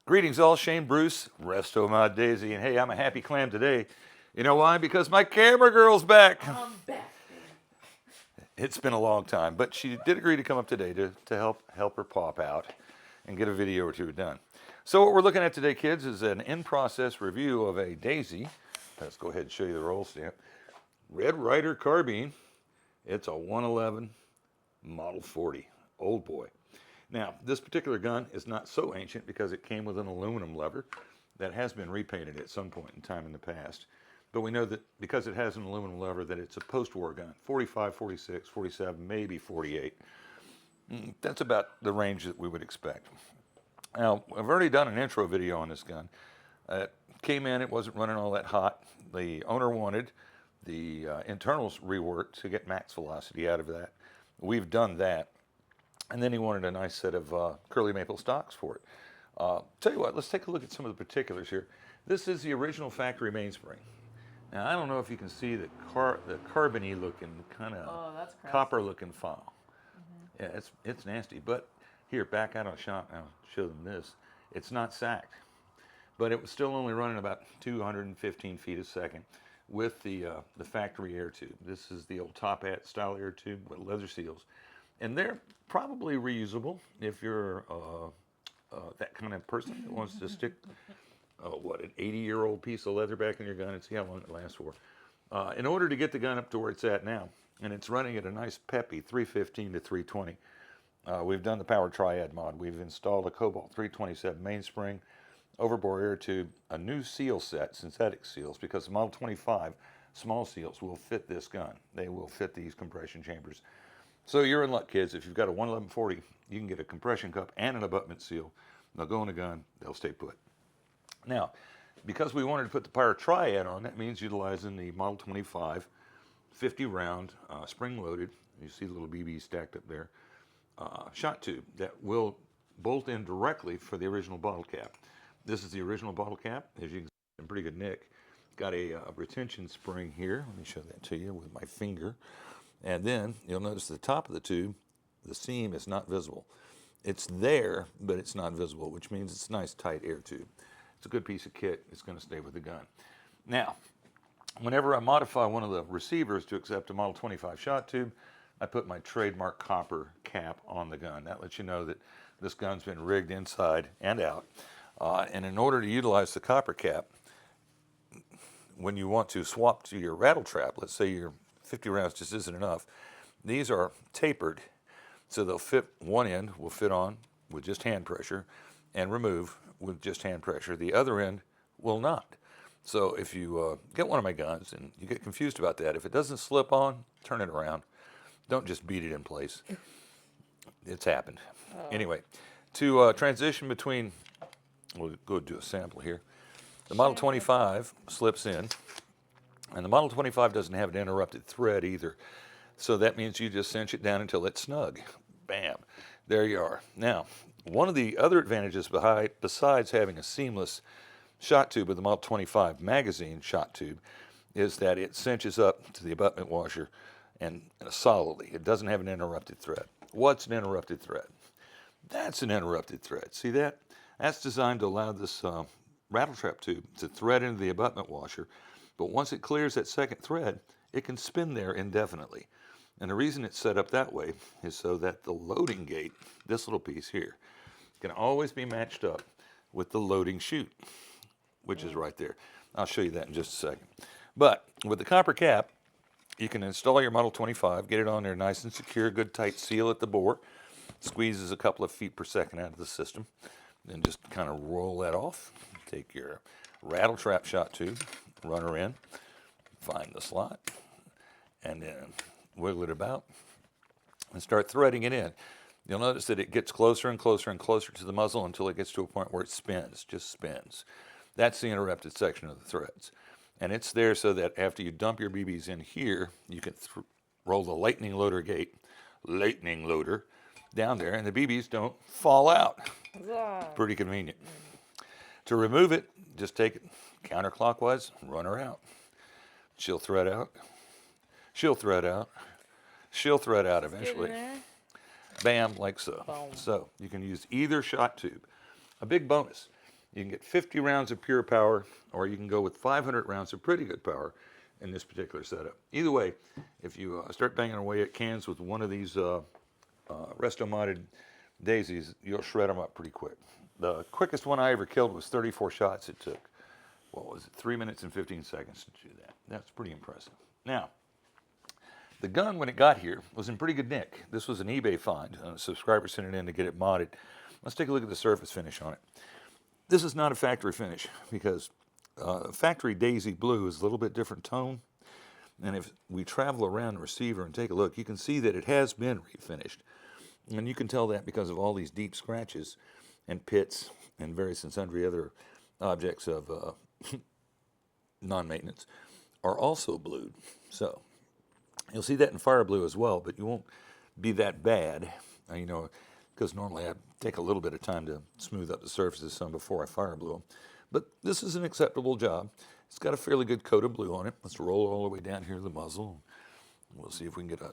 Greetings all, Shane Bruce, resto my Daisy, and hey, I'm a happy clam today. You know why? Because my camera girl's back. I'm back. It's been a long time, but she did agree to come up today to help her pop out and get a video or two done. So what we're looking at today, kids, is an in-process review of a Daisy. Let's go ahead and show you the roll stamp. Red Ryder Carbine. It's a 111 Model 40, old boy. Now, this particular gun is not so ancient because it came with an aluminum lever that has been repainted at some point in time in the past. But we know that because it has an aluminum lever that it's a post-war gun, 45, 46, 47, maybe 48. That's about the range that we would expect. Now, I've already done an intro video on this gun. It came in, it wasn't running all that hot. The owner wanted the internals reworked to get max velocity out of that. We've done that. And then he wanted a nice set of curly maple stocks for it. Tell you what, let's take a look at some of the particulars here. This is the original factory mainspring. Now, I don't know if you can see the carbony looking, kind of copper looking file. Yeah, it's nasty. But here, back out of the shop, I'll show them this. It's not sacked, but it was still only running about 215 feet a second with the factory air tube. This is the old top hat style air tube with leather seals. And they're probably reusable if you're that kind of person that wants to stick, an 80-year-old piece of leather back in your gun and see how long it lasts for. In order to get the gun up to where it's at now, and it's running at a nice peppy 315 to 320, we've done the power triad mod. We've installed a Cobalt 327 mainspring, overbore air tube, a new seal set, synthetic seals, because the Model 25 small seals will fit this gun. They will fit these compression chambers. So you're in luck, kids. If you've got a 11140, you can get a compression cup and an abutment seal. They'll go in the gun. They'll stay put. Now, because we wanted to put the power triad on, that means utilizing the Model 25 50-round spring-loaded. You see the little BB stacked up there. Shot tube that will bolt in directly for the original bottle cap. This is the original bottle cap. As you can see, in pretty good nick. Got a retention spring here. Let me show that to you with my finger. And then you'll notice the top of the tube, the seam is not visible. It's there, but it's not visible, which means it's a nice tight air tube. It's a good piece of kit. It's going to stay with the gun. Now, whenever I modify one of the receivers to accept a Model 25 shot tube, I put my trademark copper cap on the gun. That lets you know that this gun's been rigged inside and out. And in order to utilize the copper cap, when you want to swap to your rattle trap, let's say your 50 rounds just isn't enough. These are tapered, so they'll fit, one end will fit on with just hand pressure and remove with just hand pressure. The other end will not. So if you get one of my guns and you get confused about that, if it doesn't slip on, turn it around. Don't just beat it in place. It's happened. Anyway, to transition between, we'll go do a sample here. The Model 25 slips in. And the Model 25 doesn't have an interrupted thread either. So that means you just cinch it down until it's snug. Bam. There you are. Now, one of the other advantages besides having a seamless shot tube with the Model 25 magazine shot tube is that it cinches up to the abutment washer and solidly. It doesn't have an interrupted thread. What's an interrupted thread? That's an interrupted thread. See that? That's designed to allow this rattle trap tube to thread into the abutment washer. But once it clears that second thread, it can spin there indefinitely. And the reason it's set up that way is so that the loading gate, this little piece here, can always be matched up with the loading chute, which is right there. I'll show you that in just a second. But with the copper cap, you can install your Model 25, get it on there nice and secure, good tight seal at the bore, squeezes a couple of feet per second out of the system, then just kind of roll that off. Take your rattle trap shot tube, run her in, find the slot, and then wiggle it about and start threading it in. You'll notice that it gets closer and closer and closer to the muzzle until it gets to a point where it spins, just spins. That's the interrupted section of the threads. And it's there so that after you dump your BBs in here, you can roll the lightning loader down there, and the BBs don't fall out. Pretty convenient. To remove it, just take it counterclockwise, run her out. She'll thread out. She'll thread out. She'll thread out eventually. Bam, like so. Boom. So you can use either shot tube. A big bonus. You can get 50 rounds of pure power, or you can go with 500 rounds of pretty good power in this particular setup. Either way, if you start banging away at cans with one of these resto-modded daisies, you'll shred them up pretty quick. The quickest one I ever killed was 34 shots. It took, what was it, 3 minutes and 15 seconds to do that. That's pretty impressive. Now, the gun, when it got here, was in pretty good nick. This was an eBay find. A subscriber sent it in to get it modded. Let's take a look at the surface finish on it. This is not a factory finish because factory Daisy Blue is a little bit different tone. And if we travel around the receiver and take a look, you can see that it has been refinished. And you can tell that because of all these deep scratches and pits and various and sundry other objects of non-maintenance are also blued. So you'll see that in fire blue as well, but you won't be that bad, you know, because normally I take a little bit of time to smooth up the surfaces some before I fire blue them. But this is an acceptable job. It's got a fairly good coat of blue on it. Let's roll all the way down here to the muzzle. We'll see if we can get a,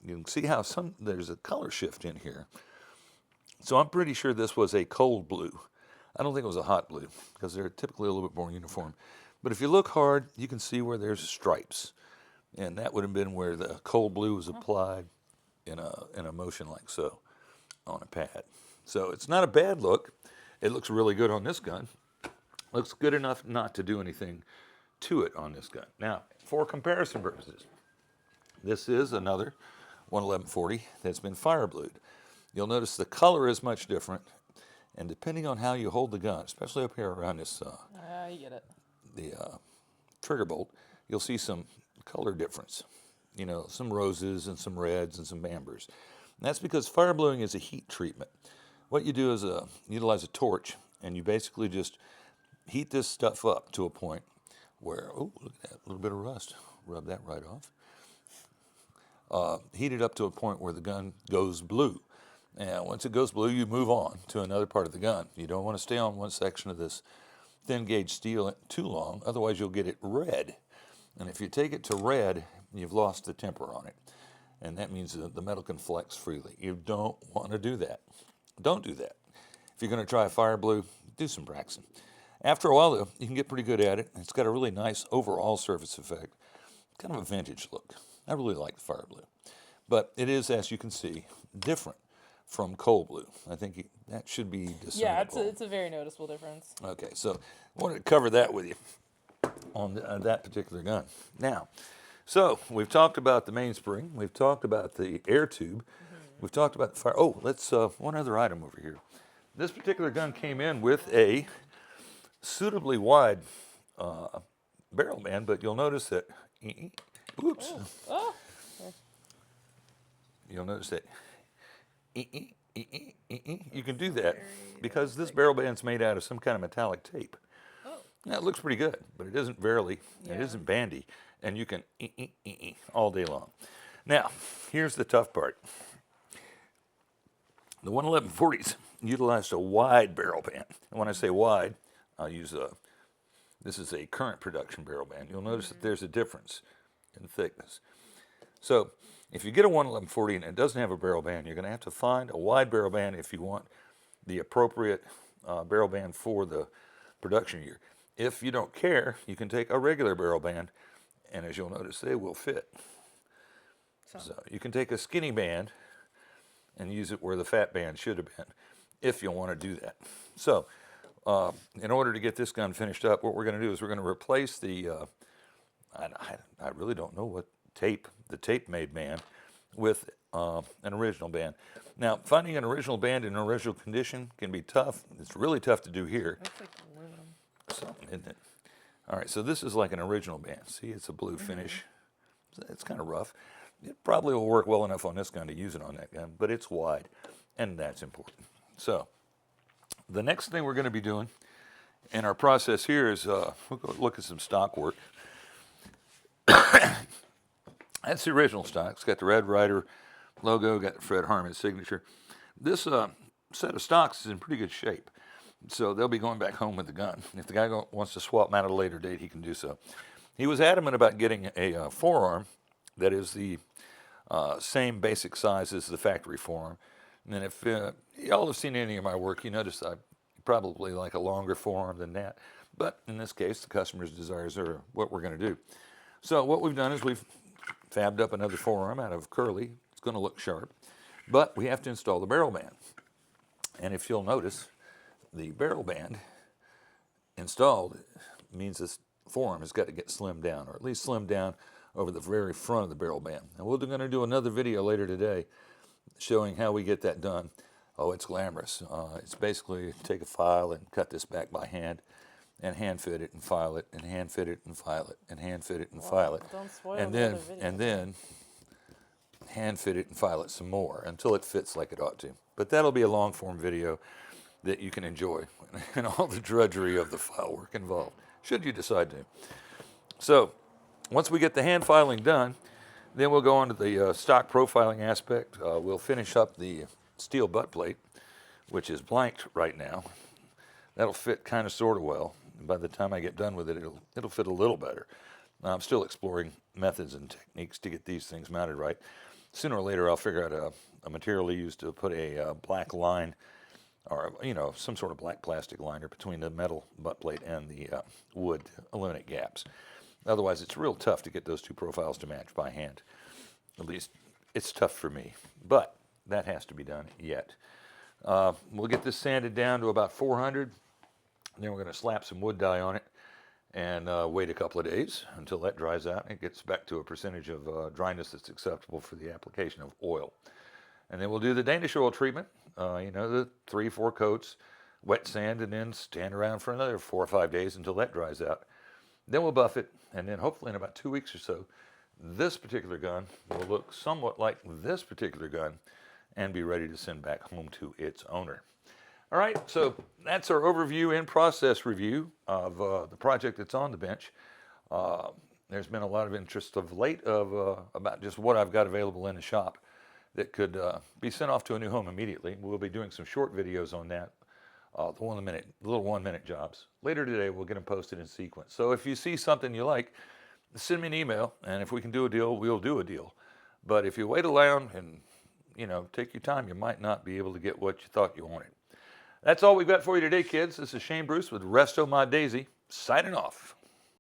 you can see how there's a color shift in here. So I'm pretty sure this was a cold blue. I don't think it was a hot blue because they're typically a little bit more uniform. But if you look hard, you can see where there's stripes. And that would have been where the cold blue was applied in a motion like so on a pad. So it's not a bad look. It looks really good on this gun. Looks good enough not to do anything to it on this gun. Now, for comparison purposes, this is another 11140 that's been fire blued. You'll notice the color is much different, and depending on how you hold the gun, especially up here around this you get it. The trigger bolt, you'll see some color difference. You know, some roses and some reds and some ambers. And that's because fire bluing is a heat treatment. What you do is utilize a torch, and you basically just heat this stuff up to a point where, oh, look at that, a little bit of rust. Rub that right off. Heat it up to a point where the gun goes blue. And once it goes blue, you move on to another part of the gun. You don't want to stay on one section of this thin gauge steel too long, otherwise you'll get it red. And if you take it to red, you've lost the temper on it. And that means that the metal can flex freely. You don't want to do that. Don't do that. If you're going to try a fire blue, do some practicing. After a while, though, you can get pretty good at it. It's got a really nice overall surface effect. Kind of a vintage look. I really like the fire blue. But it is, as you can see, different from cold blue. I think that should be discernible. Yeah, it's a very noticeable difference. Okay, so I wanted to cover that with you on that particular gun. Now, so we've talked about the mainspring. We've talked about the air tube. We've talked about the fire. Oh, let's one other item over here. This particular gun came in with a suitably wide barrel band, but you'll notice that, oops. Oh. You'll notice that you can do that because this barrel band's made out of some kind of metallic tape. Now, it looks pretty good, but it isn't barely, it isn't bandy, and you can all day long. Now, here's the tough part. The 11140s utilized a wide barrel band. And when I say wide, I'll use this is a current production barrel band. You'll notice that there's a difference in thickness. So, if you get a 11140 and it doesn't have a barrel band, you're going to have to find a wide barrel band if you want the appropriate barrel band for the production year. If you don't care, you can take a regular barrel band, and as you'll notice, they will fit. So you can take a skinny band and use it where the fat band should have been, if you want to do that. So, in order to get this gun finished up, what we're going to do is we're going to replace the, I really don't know what the tape-made band with an original band. Now, finding an original band in original condition can be tough. It's really tough to do here. That's like aluminum. Something, isn't it? All right, so this is like an original band. See, it's a blue finish. It's kind of rough. It probably will work well enough on this gun to use it on that gun, but it's wide, and that's important. So, the next thing we're going to be doing in our process here is we'll go look at some stock work. That's the original stock. It's got the Red Ryder logo, got the Fred Harmon signature. This set of stocks is in pretty good shape. So they'll be going back home with the gun. If the guy wants to swap them out at a later date, he can do so. He was adamant about getting a forearm that is the same basic size as the factory forearm. And then if y'all have seen any of my work, you notice I probably like a longer forearm than that. But in this case, the customer's desires are what we're going to do. So what we've done is we've fabbed up another forearm out of curly. It's going to look sharp. But we have to install the barrel band. And if you'll notice, the barrel band installed means this forearm has got to get slimmed down, or at least slimmed down over the very front of the barrel band. And we're going to do another video later today showing how we get that done. Oh, it's glamorous. It's basically take a file and cut this back by hand, and hand fit it and file it, and hand fit it and file it, and hand fit it and file it. Don't spoil And the then, other video. and then hand fit it and file it some more until it fits like it ought to. But that'll be a long form video that you can enjoy and all the drudgery of the file work involved, should you decide to. So once we get the hand filing done, then we'll go on to the stock profiling aspect. We'll finish up the steel butt plate, which is blanked right now. That'll fit kind of sort of well. By the time I get done with it, it'll fit a little better. I'm still exploring methods and techniques to get these things mounted right. Sooner or later, I'll figure out a material to use to put a black line, or some sort of black plastic liner between the metal butt plate and the wood to eliminate gaps. Otherwise, it's real tough to get those two profiles to match by hand. At least, it's tough for me. But that has to be done yet. We'll get this sanded down to about 400. Then we're going to slap some wood dye on it and wait a couple of days until that dries out and it gets back to a percentage of dryness that's acceptable for the application of oil. And then we'll do the Danish oil treatment, the 3-4 coats, wet sand, and then stand around for another 4 or 5 days until that dries out. Then we'll buff it, and then hopefully in about 2 weeks or so, this particular gun will look somewhat like this particular gun and be ready to send back home to its owner. All right, so that's our overview and process review of the project that's on the bench. There's been a lot of interest of late about just what I've got available in the shop that could be sent off to a new home immediately. We'll be doing some short videos on that, the little 1 minute jobs. Later today, we'll get them posted in sequence. So if you see something you like, send me an email, and if we can do a deal, we'll do a deal. But if you wait around and take your time, you might not be able to get what you thought you wanted. That's all we've got for you today, kids. This is Shane Bruce with Resto My Daisy, signing off.